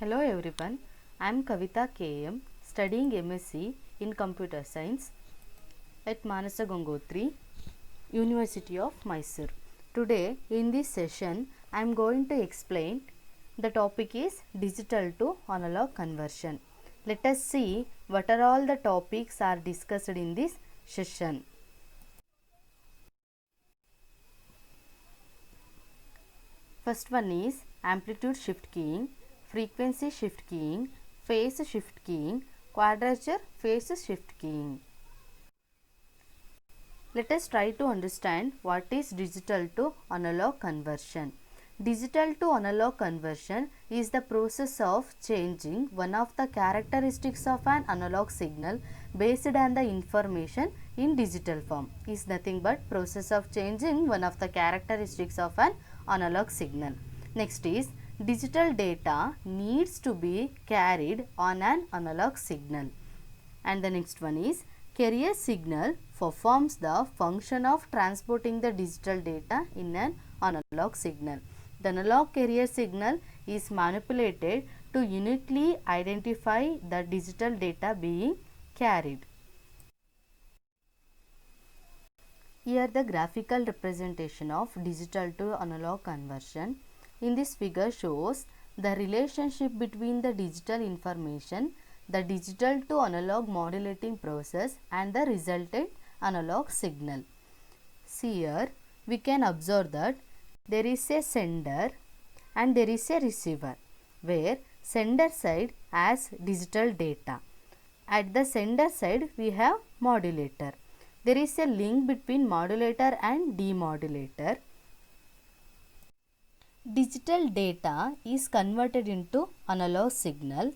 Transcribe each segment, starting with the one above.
Hello everyone, I am Kavita KM, studying MSc in Computer Science at Manasa Gangotri, University of Mysore. Today in this session, I am going to explain the topic is digital to analog conversion. Let us see what are all the topics are discussed in this session. First one is amplitude shift keying, frequency shift keying, phase shift keying, quadrature phase shift keying. Let us try to understand what is digital to analog conversion. Digital to analog conversion is the process of changing one of the characteristics of an analog signal based on the information in digital form. Is nothing but process of changing one of the characteristics of an analog signal. Next is digital data needs to be carried on an analog signal. And the next one is carrier signal performs the function of transporting the digital data in an analog signal. The analog carrier signal is manipulated to uniquely identify the digital data being carried. Here the graphical representation of digital to analog conversion. In this figure shows the relationship between the digital information, the digital to analog modulating process and the resultant analog signal. See here we can observe that there is a sender and there is a receiver where sender side has digital data. At the sender side we have modulator. There is a link between modulator and demodulator. Digital data is converted into analog signal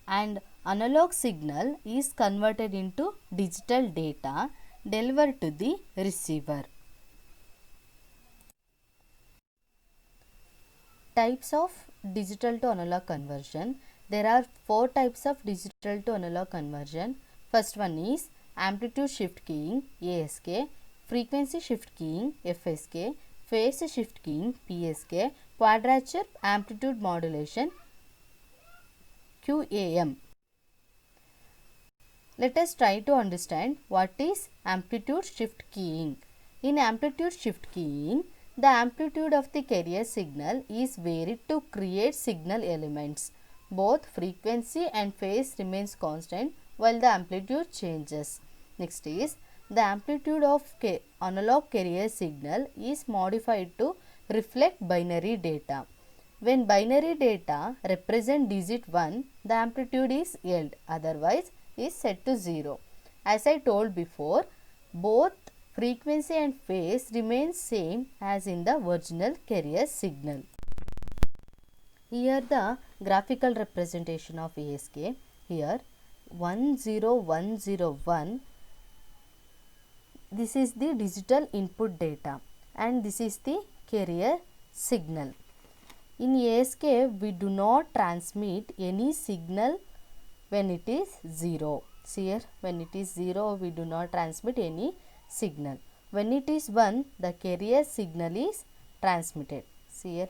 and analog signal is converted into digital data delivered to the receiver. Types of digital to analog conversion. There are 4 types of digital to analog conversion. First one is amplitude shift keying ASK, frequency shift keying FSK, phase shift keying PSK, quadrature amplitude modulation QAM. Let us try to understand what is amplitude shift keying. In amplitude shift keying, the amplitude of the carrier signal is varied to create signal elements. Both frequency and phase remains constant while the amplitude changes. Next is the amplitude of analog carrier signal is modified to reflect binary data. When binary data represent digit 1, the amplitude is held, otherwise is set to 0. As I told before, both frequency and phase remain same as in the original carrier signal. Here the graphical representation of ASK. Here 10101, this is the digital input data and this is the carrier signal. In ASK we do not transmit any signal when it is 0. See here, when it is 0 we do not transmit any signal. When it is 1, the carrier signal is transmitted. See here,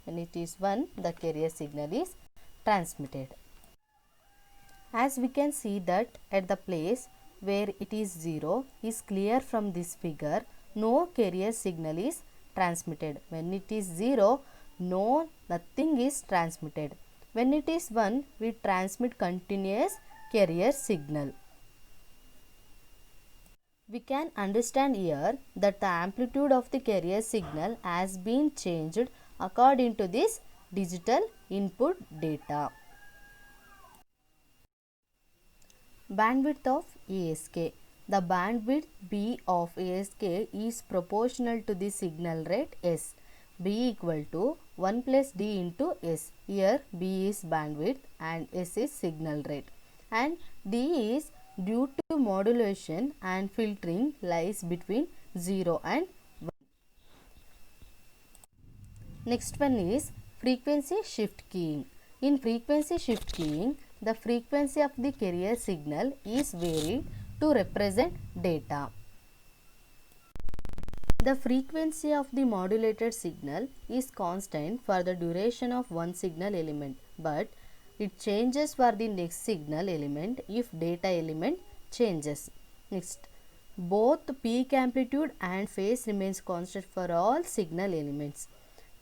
when it is 1, the carrier signal is transmitted. As we can see that at the place where it is 0 is clear from this figure, no carrier signal is transmitted. When it is 0, nothing is transmitted. When it is 1, we transmit continuous carrier signal. We can understand here that the amplitude of the carrier signal has been changed according to this digital input data. Bandwidth of ASK. The bandwidth B of ASK is proportional to the signal rate S. B equal to 1 plus D into S. Here B is bandwidth and S is signal rate. And D is due to modulation and filtering lies between 0 and 1. Next one is frequency shift keying. In frequency shift keying, the frequency of the carrier signal is varied to represent data. The frequency of the modulated signal is constant for the duration of one signal element, but It changes for the next signal element if data element changes. Next, both peak amplitude and phase remains constant for all signal elements.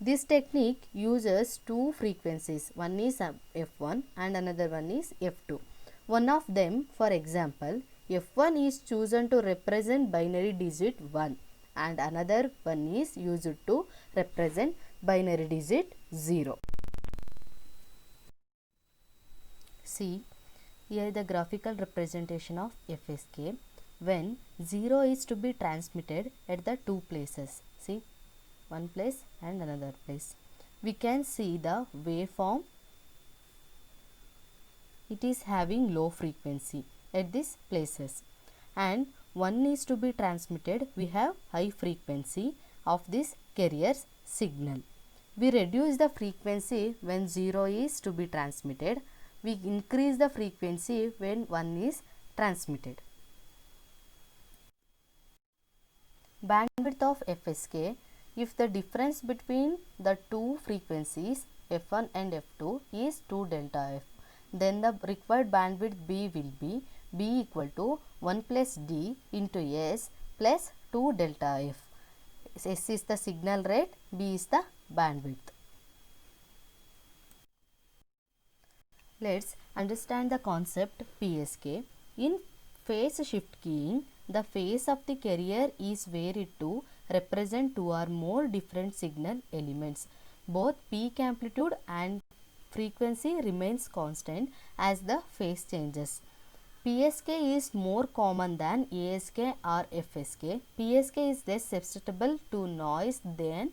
This technique uses two frequencies. One is F1 and another one is F2. One of them, for example, F1 is chosen to represent binary digit 1 and another one is used to represent binary digit 0. See, here the graphical representation of FSK when 0 is to be transmitted at the two places. See, one place and another place. We can see the waveform. It is having low frequency at these places, and 1 is to be transmitted. We have high frequency of this carrier signal. We reduce the frequency when 0 is to be transmitted. We increase the frequency when 1 is transmitted. Bandwidth of FSK. If the difference between the two frequencies F1 and F2 is 2 delta F, then the required bandwidth B will be B equal to 1 plus D into S plus 2 delta F. S is the signal rate, B is the bandwidth. Let's understand the concept PSK. In phase shift keying, the phase of the carrier is varied to represent two or more different signal elements. Both peak amplitude and frequency remains constant as the phase changes. PSK is more common than ASK or FSK. PSK is less susceptible to noise than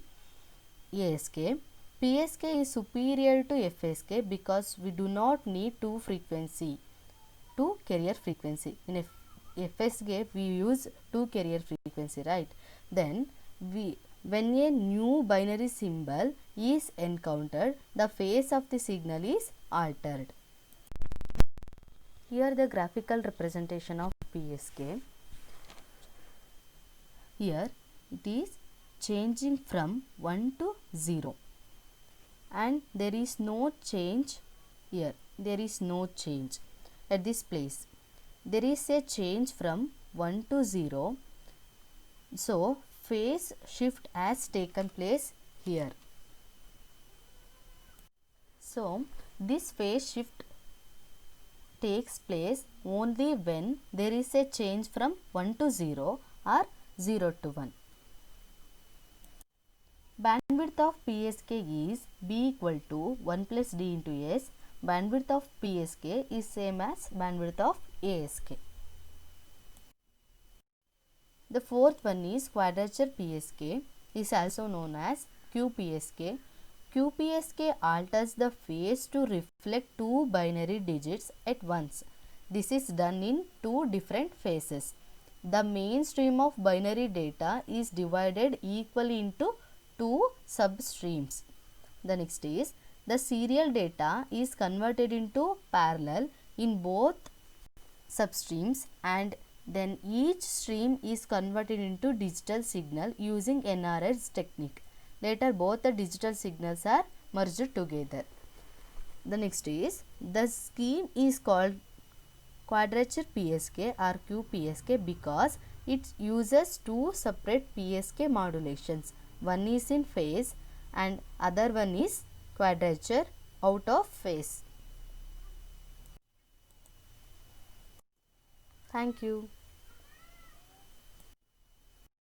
ASK. PSK is superior to FSK because we do not need two frequency to carrier frequency. In FSK we use two carrier frequency, right? Then when a new binary symbol is encountered, the phase of the signal is altered. Here the graphical representation of PSK. Here it is changing from 1 to 0, and there is no change here. There is no change at this place. There is a change from 1 to 0. So, phase shift has taken place here. So, this phase shift takes place only when there is a change from 1 to 0 or 0 to 1. Bandwidth of PSK is B equal to 1 plus D into S. Bandwidth of PSK is same as bandwidth of ASK. The fourth one is quadrature PSK, is also known as QPSK. QPSK alters the phase to reflect two binary digits at once. This is done in two different phases. The main stream of binary data is divided equally into two substreams. The next is the serial data is converted into parallel in both substreams, and then each stream is converted into digital signal using NRS technique. Later both the digital signals are merged together. The next is the scheme is called quadrature PSK or QPSK because it uses two separate PSK modulations. One is in phase and other one is quadrature out of phase. Thank you.